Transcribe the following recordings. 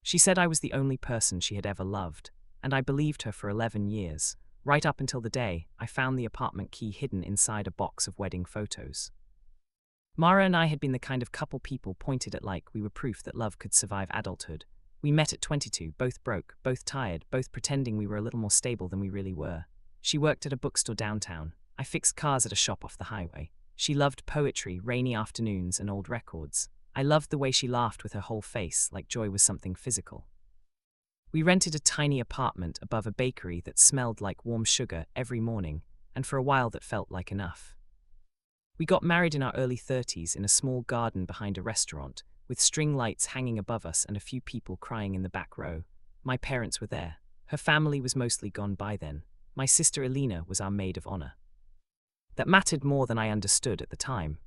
She said I was the only person she had ever loved, and I believed her for 11 years, right up until the day I found the apartment key hidden inside a box of wedding photos. Mara and I had been the kind of couple people pointed at like we were proof that love could survive adulthood. We met at 22, both broke, both tired, both pretending we were a little more stable than we really were. She worked at a bookstore downtown. I fixed cars at a shop off the highway. She loved poetry, rainy afternoons, and old records. I loved the way she laughed with her whole face, like joy was something physical. We rented a tiny apartment above a bakery that smelled like warm sugar every morning, and for a while that felt like enough. We got married in our early 30s in a small garden behind a restaurant, with string lights hanging above us and a few people crying in the back row. My parents were there. Her family was mostly gone by then. My sister Elena was our maid of honor. That mattered more than I understood at the time.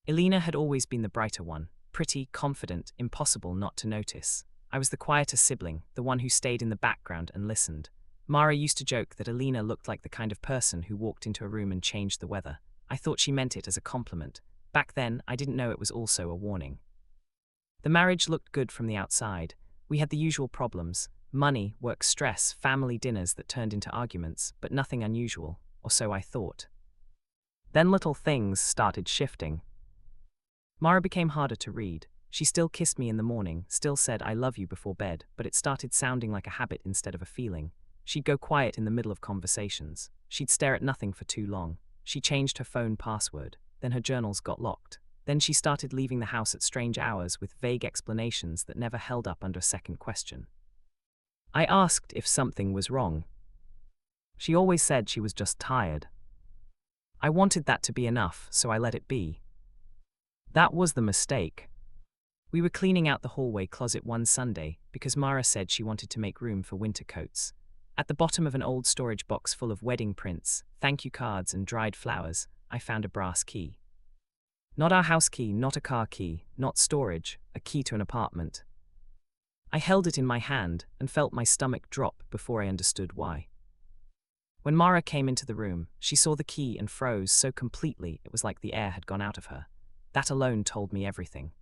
Elena had always been the brighter one, pretty, confident, impossible not to notice. I was the quieter sibling, the one who stayed in the background and listened. Mara used to joke that Elena looked like the kind of person who walked into a room and changed the weather. I thought she meant it as a compliment. Back then, I didn't know it was also a warning. The marriage looked good from the outside. We had the usual problems: money, work stress, family dinners that turned into arguments, but nothing unusual, or so I thought. Then little things started shifting. Mara became harder to read. She still kissed me in the morning, still said I love you before bed, but it started sounding like a habit instead of a feeling. She'd go quiet in the middle of conversations. She'd stare at nothing for too long. She changed her phone password. Then her journals got locked. Then she started leaving the house at strange hours with vague explanations that never held up under a second question. I asked if something was wrong. She always said she was just tired. I wanted that to be enough, so I let it be. That was the mistake. We were cleaning out the hallway closet one Sunday because Mara said she wanted to make room for winter coats. At the bottom of an old storage box full of wedding prints, thank you cards, and dried flowers, I found a brass key. Not our house key, not a car key, not storage, a key to an apartment. I held it in my hand and felt my stomach drop before I understood why. When Mara came into the room, she saw the key and froze so completely it was like the air had gone out of her. That alone told me everything.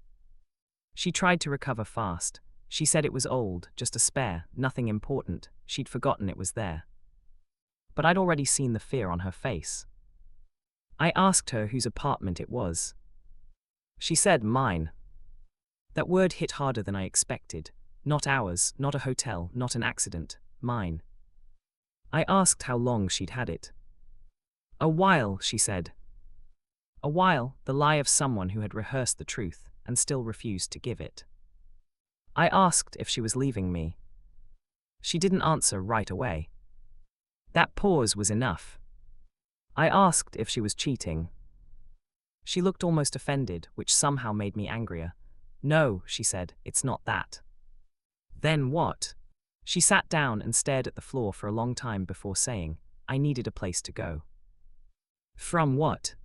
She tried to recover fast. She said it was old, just a spare, nothing important. She'd forgotten it was there. But I'd already seen the fear on her face. I asked her whose apartment it was. She said mine. That word hit harder than I expected. Not ours, not a hotel, not an accident, mine. I asked how long she'd had it. A while, she said. A while, the lie of someone who had rehearsed the truth and still refused to give it. I asked if she was leaving me. She didn't answer right away. That pause was enough. I asked if she was cheating. She looked almost offended, which somehow made me angrier. No, she said, it's not that. Then what? She sat down and stared at the floor for a long time before saying, I needed a place to go. From what?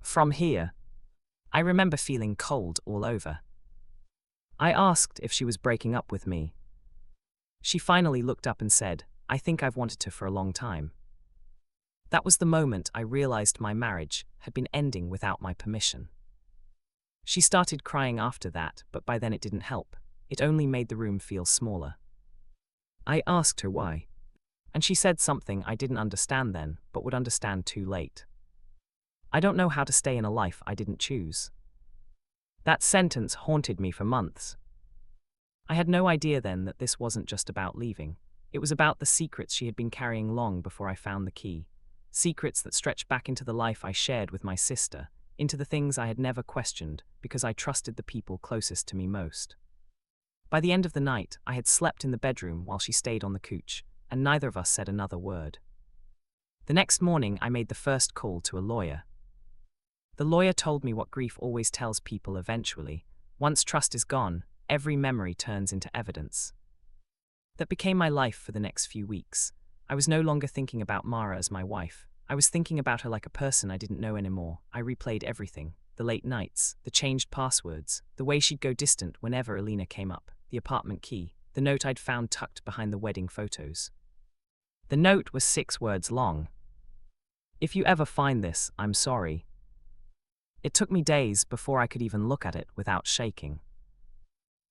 From here. I remember feeling cold all over. I asked if she was breaking up with me. She finally looked up and said, I think I've wanted to for a long time. That was the moment I realized my marriage had been ending without my permission. She started crying after that, but by then it didn't help. It only made the room feel smaller. I asked her why, and she said something I didn't understand then, but would understand too late. I don't know how to stay in a life I didn't choose. That sentence haunted me for months. I had no idea then that this wasn't just about leaving. It was about the secrets she had been carrying long before I found the key. Secrets that stretched back into the life I shared with my sister, into the things I had never questioned because I trusted the people closest to me most. By the end of the night, I had slept in the bedroom while she stayed on the couch, and neither of us said another word. The next morning, I made the first call to a lawyer. The lawyer told me what grief always tells people eventually. Once trust is gone, every memory turns into evidence. That became my life for the next few weeks. I was no longer thinking about Mara as my wife. I was thinking about her like a person I didn't know anymore. I replayed everything. The late nights, the changed passwords, the way she'd go distant whenever Elena came up, the apartment key, the note I'd found tucked behind the wedding photos. The note was 6 words long. If you ever find this, I'm sorry. It took me days before I could even look at it without shaking.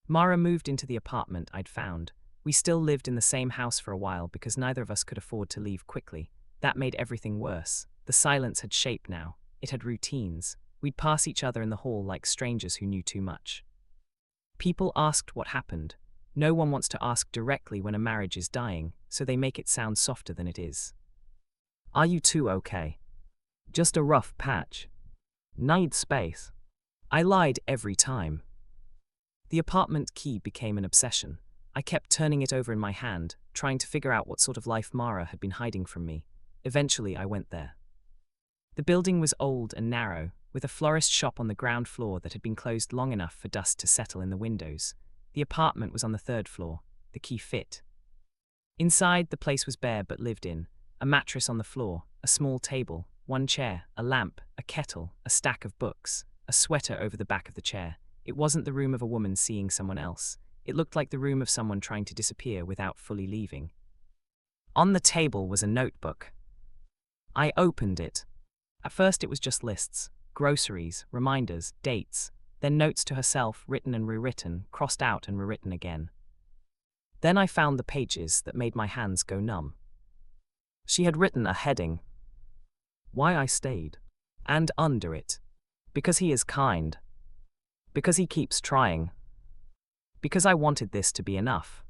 Mara moved into the apartment I'd found. We still lived in the same house for a while because neither of us could afford to leave quickly. That made everything worse. The silence had shape now. It had routines. We'd pass each other in the hall like strangers who knew too much. People asked what happened. No one wants to ask directly when a marriage is dying, so they make it sound softer than it is. Are you two okay? Just a rough patch. Need space. I lied every time. The apartment key became an obsession. I kept turning it over in my hand, trying to figure out what sort of life Mara had been hiding from me. Eventually, I went there. The building was old and narrow, with a florist shop on the ground floor that had been closed long enough for dust to settle in the windows. The apartment was on the third floor. The key fit. Inside, the place was bare but lived in. A mattress on the floor, a small table, one chair, a lamp, a kettle, a stack of books, a sweater over the back of the chair. It wasn't the room of a woman seeing someone else. It looked like the room of someone trying to disappear without fully leaving. On the table was a notebook. I opened it. At first it was just lists, groceries, reminders, dates, then notes to herself, written and rewritten, crossed out and rewritten again. Then I found the pages that made my hands go numb. She had written a heading. Why I stayed. And under it. Because he is kind. Because he keeps trying. Because I wanted this to be enough.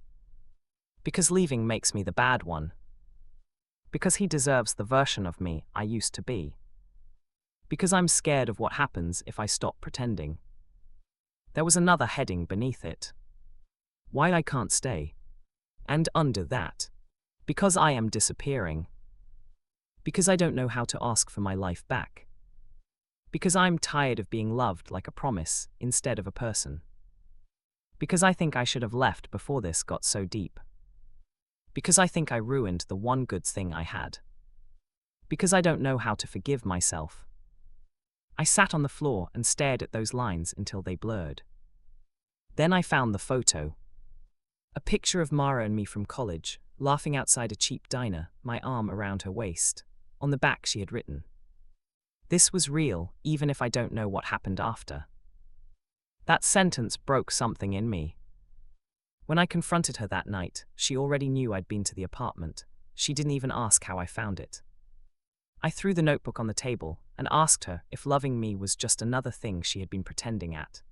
Because leaving makes me the bad one. Because he deserves the version of me I used to be. Because I'm scared of what happens if I stop pretending. There was another heading beneath it. Why I can't stay. And under that. Because I am disappearing. Because I don't know how to ask for my life back. Because I'm tired of being loved like a promise instead of a person. Because I think I should have left before this got so deep. Because I think I ruined the one good thing I had. Because I don't know how to forgive myself. I sat on the floor and stared at those lines until they blurred. Then I found the photo. A picture of Mara and me from college, laughing outside a cheap diner, my arm around her waist. On the back she had written, "This was real, even if I don't know what happened after." That sentence broke something in me. When I confronted her that night, she already knew I'd been to the apartment. She didn't even ask how I found it. I threw the notebook on the table and asked her if loving me was just another thing she had been pretending at.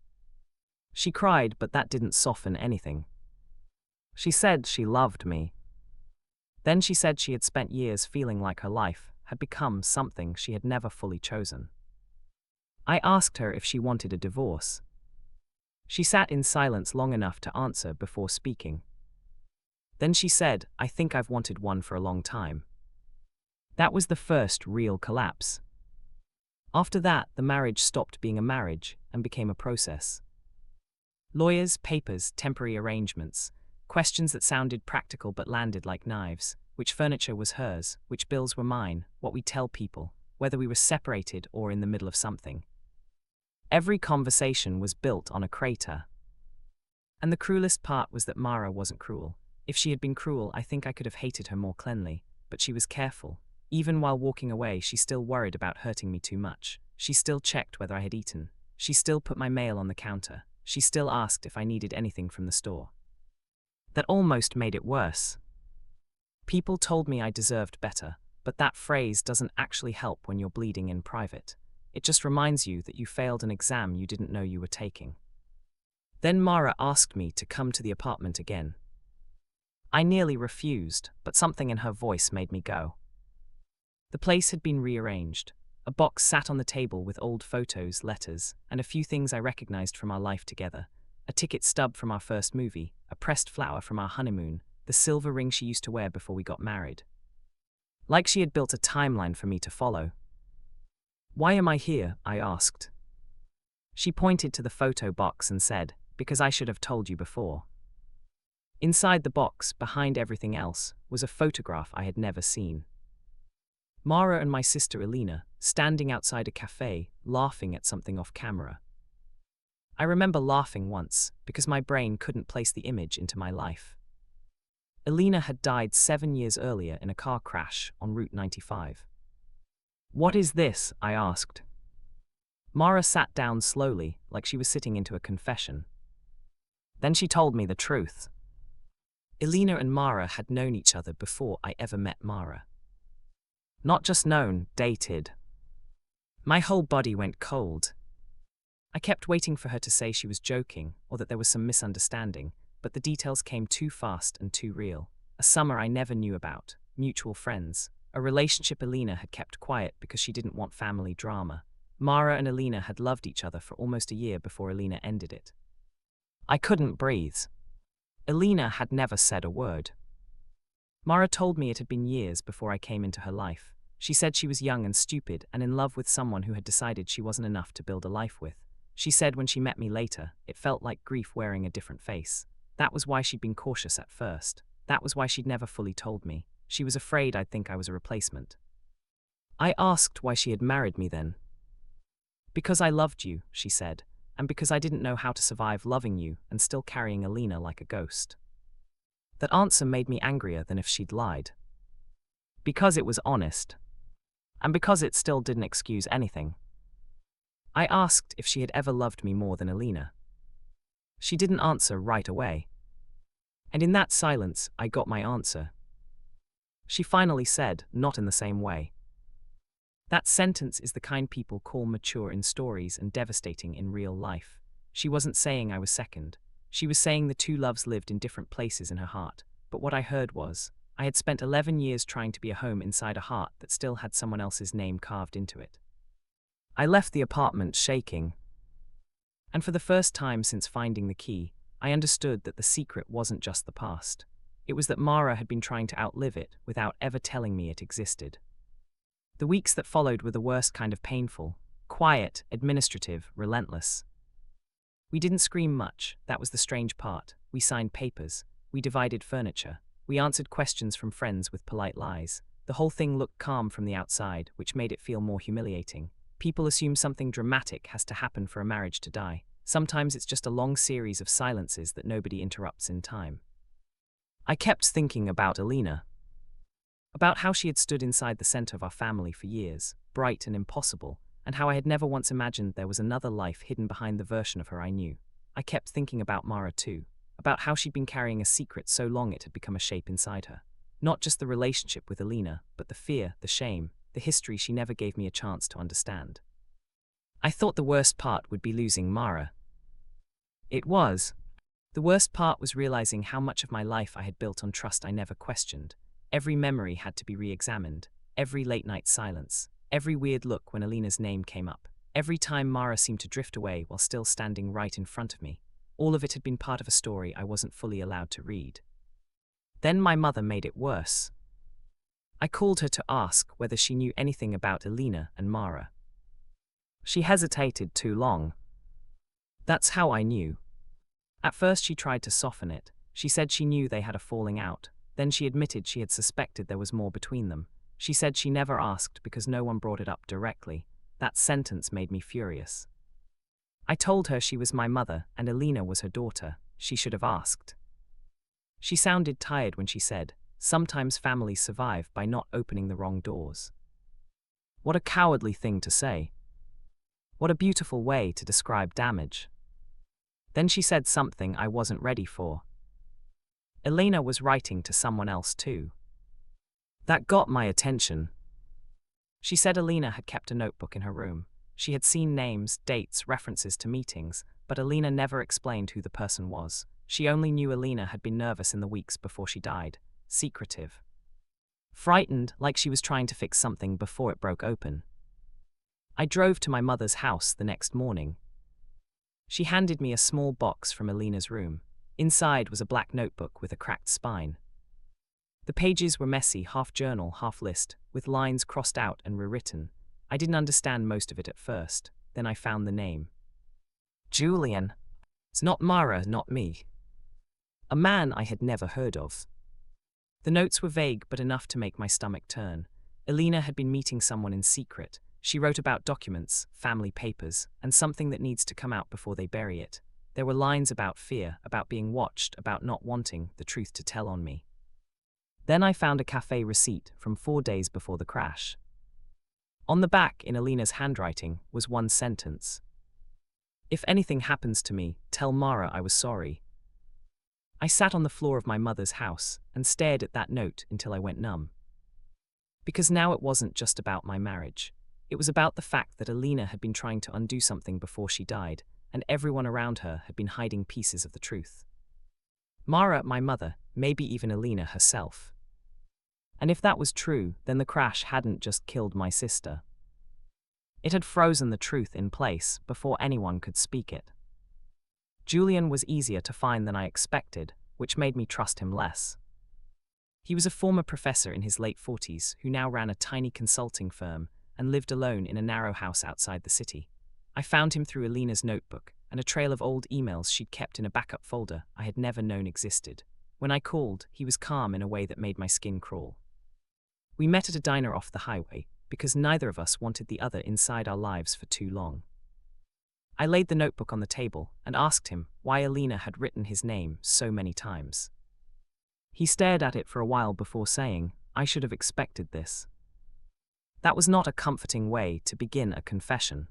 She cried, but that didn't soften anything. She said she loved me. Then she said she had spent years feeling like her life had become something she had never fully chosen. I asked her if she wanted a divorce. She sat in silence long enough to answer before speaking. Then she said, "I think I've wanted one for a long time." That was the first real collapse. After that, the marriage stopped being a marriage and became a process. Lawyers, papers, temporary arrangements, questions that sounded practical but landed like knives. Which furniture was hers, which bills were mine, what we tell people, whether we were separated or in the middle of something. Every conversation was built on a crater. And the cruelest part was that Mara wasn't cruel. If she had been cruel, I think I could have hated her more cleanly, but she was careful. Even while walking away, she still worried about hurting me too much. She still checked whether I had eaten. She still put my mail on the counter. She still asked if I needed anything from the store. That almost made it worse. People told me I deserved better, but that phrase doesn't actually help when you're bleeding in private. It just reminds you that you failed an exam you didn't know you were taking. Then Mara asked me to come to the apartment again. I nearly refused, but something in her voice made me go. The place had been rearranged. A box sat on the table with old photos, letters, and a few things I recognized from our life together. A ticket stub from our first movie, a pressed flower from our honeymoon, the silver ring she used to wear before we got married. Like she had built a timeline for me to follow. "Why am I here?" I asked. She pointed to the photo box and said, "Because I should have told you before." Inside the box, behind everything else, was a photograph I had never seen. Mara and my sister Elena, standing outside a cafe, laughing at something off camera. I remember laughing once, because my brain couldn't place the image into my life. Elena had died 7 years earlier in a car crash on Route 95. "What is this?" I asked. Mara sat down slowly, like she was sitting into a confession. Then she told me the truth. Alina and Mara had known each other before I ever met Mara. Not just known, dated. My whole body went cold. I kept waiting for her to say she was joking or that there was some misunderstanding, but the details came too fast and too real. A summer I never knew about, mutual friends, a relationship Alina had kept quiet because she didn't want family drama. Mara and Alina had loved each other for almost a year before Alina ended it. I couldn't breathe. Alina had never said a word. Mara told me it had been years before I came into her life. She said she was young and stupid and in love with someone who had decided she wasn't enough to build a life with. She said when she met me later, it felt like grief wearing a different face. That was why she'd been cautious at first. That was why she'd never fully told me. She was afraid I'd think I was a replacement. I asked why she had married me then. Because I loved you, she said, and because I didn't know how to survive loving you and still carrying Alina like a ghost. That answer made me angrier than if she'd lied. Because it was honest. And because it still didn't excuse anything. I asked if she had ever loved me more than Alina. She didn't answer right away. And in that silence, I got my answer. She finally said, not in the same way. That sentence is the kind people call mature in stories and devastating in real life. She wasn't saying I was second. She was saying the two loves lived in different places in her heart. But what I heard was, I had spent 11 years trying to be a home inside a heart that still had someone else's name carved into it. I left the apartment shaking. And for the first time since finding the key, I understood that the secret wasn't just the past. It was that Mara had been trying to outlive it without ever telling me it existed. The weeks that followed were the worst kind of painful, quiet, administrative, relentless. We didn't scream much, that was the strange part. We signed papers, we divided furniture, we answered questions from friends with polite lies. The whole thing looked calm from the outside, which made it feel more humiliating. People assume something dramatic has to happen for a marriage to die. Sometimes it's just a long series of silences that nobody interrupts in time. I kept thinking about Alina. About how she had stood inside the center of our family for years, bright and impossible, and how I had never once imagined there was another life hidden behind the version of her I knew. I kept thinking about Mara too, about how she'd been carrying a secret so long it had become a shape inside her. Not just the relationship with Alina, but the fear, the shame, the history she never gave me a chance to understand. I thought the worst part would be losing Mara. It was. The worst part was realizing how much of my life I had built on trust I never questioned. Every memory had to be re-examined, every late-night silence, every weird look when Alina's name came up, every time Mara seemed to drift away while still standing right in front of me. All of it had been part of a story I wasn't fully allowed to read. Then my mother made it worse. I called her to ask whether she knew anything about Alina and Mara. She hesitated too long. That's how I knew. At first she tried to soften it. She said she knew they had a falling out. Then she admitted she had suspected there was more between them. She said she never asked because no one brought it up directly. That sentence made me furious. I told her she was my mother and Alina was her daughter. She should have asked. She sounded tired when she said, "Sometimes families survive by not opening the wrong doors." What a cowardly thing to say. What a beautiful way to describe damage. Then she said something I wasn't ready for. Alina was writing to someone else too. That got my attention. She said Alina had kept a notebook in her room. She had seen names, dates, references to meetings, but Alina never explained who the person was. She only knew Alina had been nervous in the weeks before she died, secretive. Frightened, like she was trying to fix something before it broke open. I drove to my mother's house the next morning. She handed me a small box from Alina's room. Inside was a black notebook with a cracked spine. The pages were messy, half journal, half list, with lines crossed out and rewritten. I didn't understand most of it at first. Then I found the name. Julian. It's not Mara, not me. A man I had never heard of. The notes were vague but enough to make my stomach turn. Alina had been meeting someone in secret. She wrote about documents, family papers, and something that needs to come out before they bury it. There were lines about fear, about being watched, about not wanting the truth to tell on me. Then I found a cafe receipt from 4 days before the crash. On the back, in Alina's handwriting, was one sentence. "If anything happens to me, tell Mara I was sorry." I sat on the floor of my mother's house and stared at that note until I went numb. Because now it wasn't just about my marriage. It was about the fact that Alina had been trying to undo something before she died, and everyone around her had been hiding pieces of the truth. Mara, my mother, maybe even Alina herself. And if that was true, then the crash hadn't just killed my sister. It had frozen the truth in place before anyone could speak it. Julian was easier to find than I expected, which made me trust him less. He was a former professor in his late 40s who now ran a tiny consulting firm and lived alone in a narrow house outside the city. I found him through Alina's notebook and a trail of old emails she'd kept in a backup folder I had never known existed. When I called, he was calm in a way that made my skin crawl. We met at a diner off the highway because neither of us wanted the other inside our lives for too long. I laid the notebook on the table and asked him why Alina had written his name so many times. He stared at it for a while before saying, "I should have expected this." That was not a comforting way to begin a confession.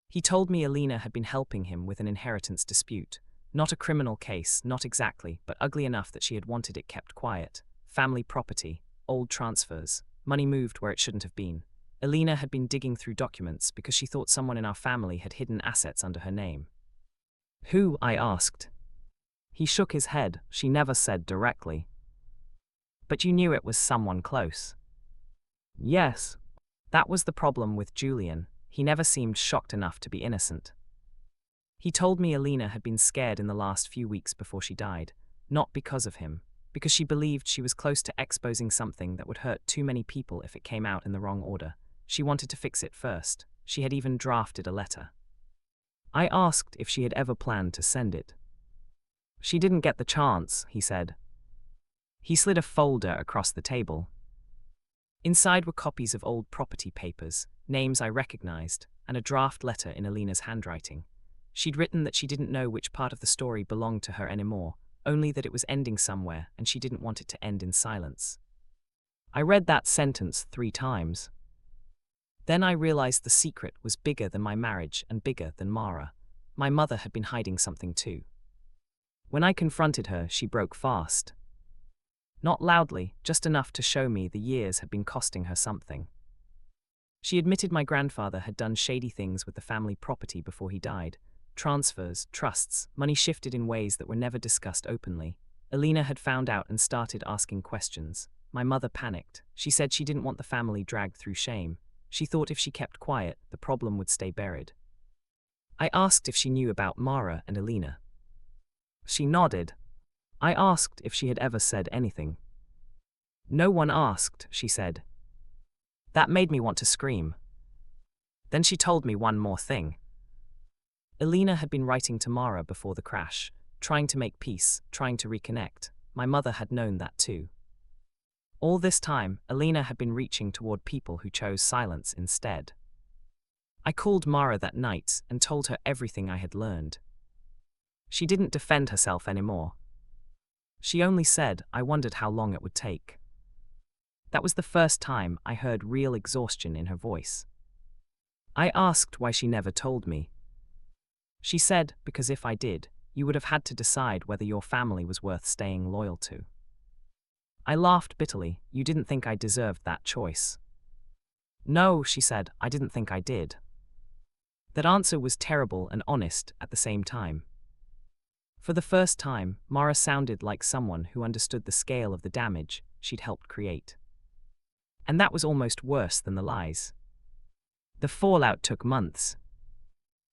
He told me Alina had been helping him with an inheritance dispute. Not a criminal case, not exactly, but ugly enough that she had wanted it kept quiet. Family property, old transfers, money moved where it shouldn't have been. Alina had been digging through documents because she thought someone in our family had hidden assets under her name. "Who?" I asked. He shook his head. "She never said directly." "But you knew it was someone close." "Yes." That was the problem with Julian. He never seemed shocked enough to be innocent. He told me Alina had been scared in the last few weeks before she died, not because of him, because she believed she was close to exposing something that would hurt too many people if it came out in the wrong order. She wanted to fix it first. She had even drafted a letter. I asked if she had ever planned to send it. "She didn't get the chance," he said. He slid a folder across the table. Inside were copies of old property papers, names I recognized, and a draft letter in Alina's handwriting. She'd written that she didn't know which part of the story belonged to her anymore, only that it was ending somewhere and she didn't want it to end in silence. I read that sentence 3 times. Then I realized the secret was bigger than my marriage and bigger than Mara. My mother had been hiding something too. When I confronted her, she broke fast. Not loudly, just enough to show me the years had been costing her something. She admitted my grandfather had done shady things with the family property before he died. Transfers, trusts, money shifted in ways that were never discussed openly. Alina had found out and started asking questions. My mother panicked. She said she didn't want the family dragged through shame. She thought if she kept quiet, the problem would stay buried. I asked if she knew about Mara and Alina. She nodded. I asked if she had ever said anything. "No one asked," she said. That made me want to scream. Then she told me one more thing. Alina had been writing to Mara before the crash, trying to make peace, trying to reconnect. My mother had known that too. All this time, Alina had been reaching toward people who chose silence instead. I called Mara that night and told her everything I had learned. She didn't defend herself anymore. She only said, "I wondered how long it would take." That was the first time I heard real exhaustion in her voice. I asked why she never told me. She said, "Because if I did, you would have had to decide whether your family was worth staying loyal to." I laughed bitterly. "You didn't think I deserved that choice?" "No," she said, "I didn't think I did." That answer was terrible and honest at the same time. For the first time, Mara sounded like someone who understood the scale of the damage she'd helped create. And that was almost worse than the lies. The fallout took months.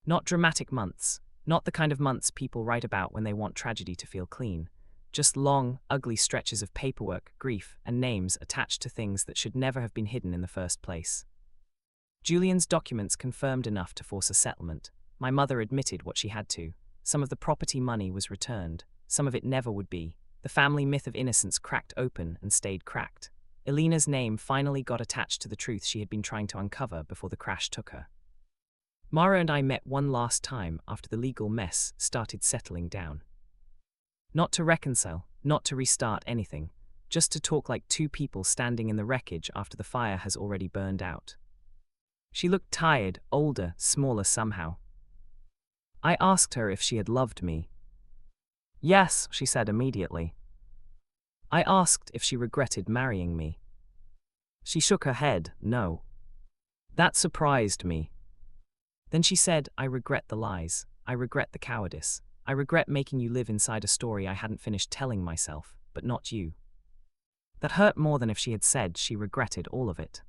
Not dramatic months, not the kind of months people write about when they want tragedy to feel clean. Just long, ugly stretches of paperwork, grief, and names attached to things that should never have been hidden in the first place. Julian's documents confirmed enough to force a settlement. My mother admitted what she had to. Some of the property money was returned. Some of it never would be. The family myth of innocence cracked open and stayed cracked. Alina's name finally got attached to the truth she had been trying to uncover before the crash took her. Mara and I met one last time after the legal mess started settling down. Not to reconcile, not to restart anything, just to talk like two people standing in the wreckage after the fire has already burned out. She looked tired, older, smaller somehow. I asked her if she had loved me. Yes, she said immediately. I asked if she regretted marrying me. She shook her head, no. That surprised me. Then she said, I regret the lies. I regret the cowardice. I regret making you live inside a story I hadn't finished telling myself, but not you. That hurt more than if she had said she regretted all of it.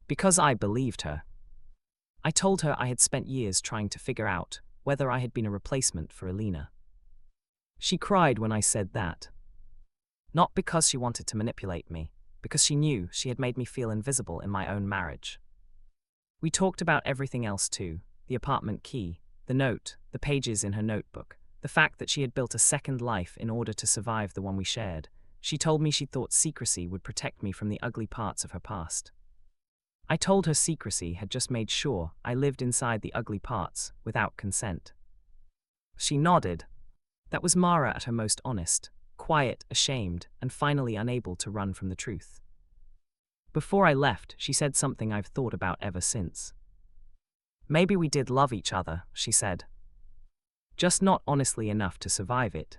Because I believed her. I told her I had spent years trying to figure out whether I had been a replacement for Alina. She cried when I said that. Not because she wanted to manipulate me, because she knew she had made me feel invisible in my own marriage. We talked about everything else too, the apartment key, the note, the pages in her notebook, the fact that she had built a second life in order to survive the one we shared. She told me she thought secrecy would protect me from the ugly parts of her past. I told her secrecy had just made sure I lived inside the ugly parts without consent. She nodded. That was Mara at her most honest, quiet, ashamed, and finally unable to run from the truth. Before I left, she said something I've thought about ever since. Maybe we did love each other, she said. Just not honestly enough to survive it.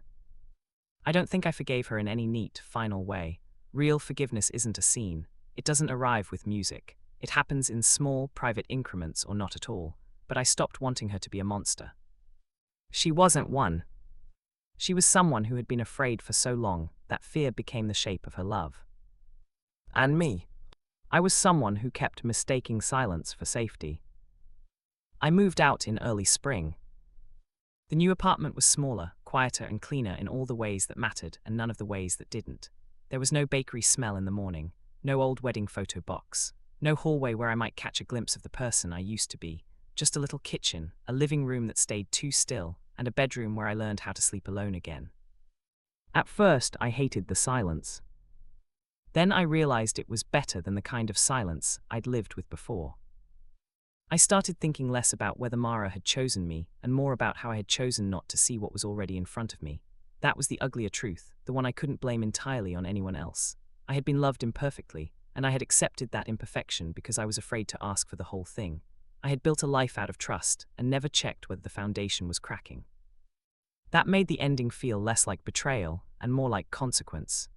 I don't think I forgave her in any neat, final way. Real forgiveness isn't a scene. It doesn't arrive with music. It happens in small, private increments or not at all. But I stopped wanting her to be a monster. She wasn't one. She was someone who had been afraid for so long that fear became the shape of her love. And me. I was someone who kept mistaking silence for safety. I moved out in early spring. The new apartment was smaller, quieter and cleaner in all the ways that mattered and none of the ways that didn't. There was no bakery smell in the morning, no old wedding photo box, no hallway where I might catch a glimpse of the person I used to be, just a little kitchen, a living room that stayed too still, and a bedroom where I learned how to sleep alone again. At first, I hated the silence. Then I realized it was better than the kind of silence I'd lived with before. I started thinking less about whether Mara had chosen me and more about how I had chosen not to see what was already in front of me. That was the uglier truth, the one I couldn't blame entirely on anyone else. I had been loved imperfectly, and I had accepted that imperfection because I was afraid to ask for the whole thing. I had built a life out of trust and never checked whether the foundation was cracking. That made the ending feel less like betrayal and more like consequence.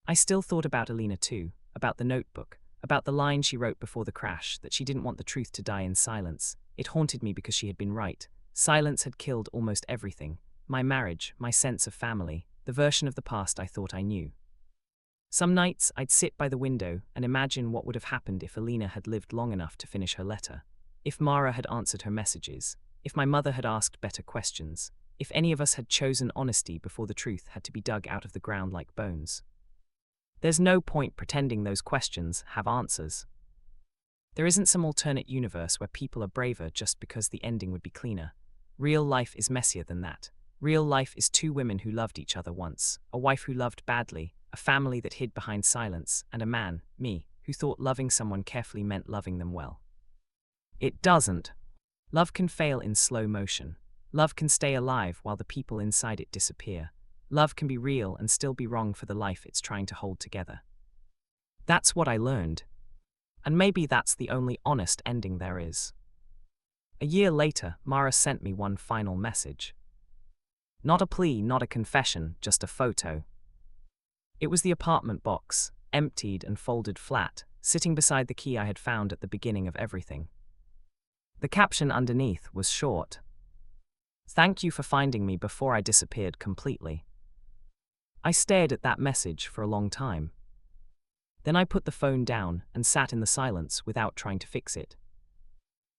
I still thought about Alina too, about the notebook, about the line she wrote before the crash, that she didn't want the truth to die in silence. It haunted me because she had been right. Silence had killed almost everything. My marriage, my sense of family, the version of the past I thought I knew. Some nights I'd sit by the window and imagine what would have happened if Alina had lived long enough to finish her letter. If Mara had answered her messages. If my mother had asked better questions. If any of us had chosen honesty before the truth had to be dug out of the ground like bones. There's no point pretending those questions have answers. There isn't some alternate universe where people are braver just because the ending would be cleaner. Real life is messier than that. Real life is two women who loved each other once, a wife who loved badly, a family that hid behind silence, and a man, me, who thought loving someone carefully meant loving them well. It doesn't. Love can fail in slow motion. Love can stay alive while the people inside it disappear. Love can be real and still be wrong for the life it's trying to hold together. That's what I learned. And maybe that's the only honest ending there is. A year later, Mara sent me one final message. Not a plea, not a confession, just a photo. It was the apartment box, emptied and folded flat, sitting beside the key I had found at the beginning of everything. The caption underneath was short. Thank you for finding me before I disappeared completely. I stared at that message for a long time. Then I put the phone down and sat in the silence without trying to fix it.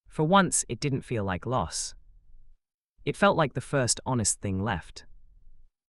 For once, it didn't feel like loss. It felt like the first honest thing left.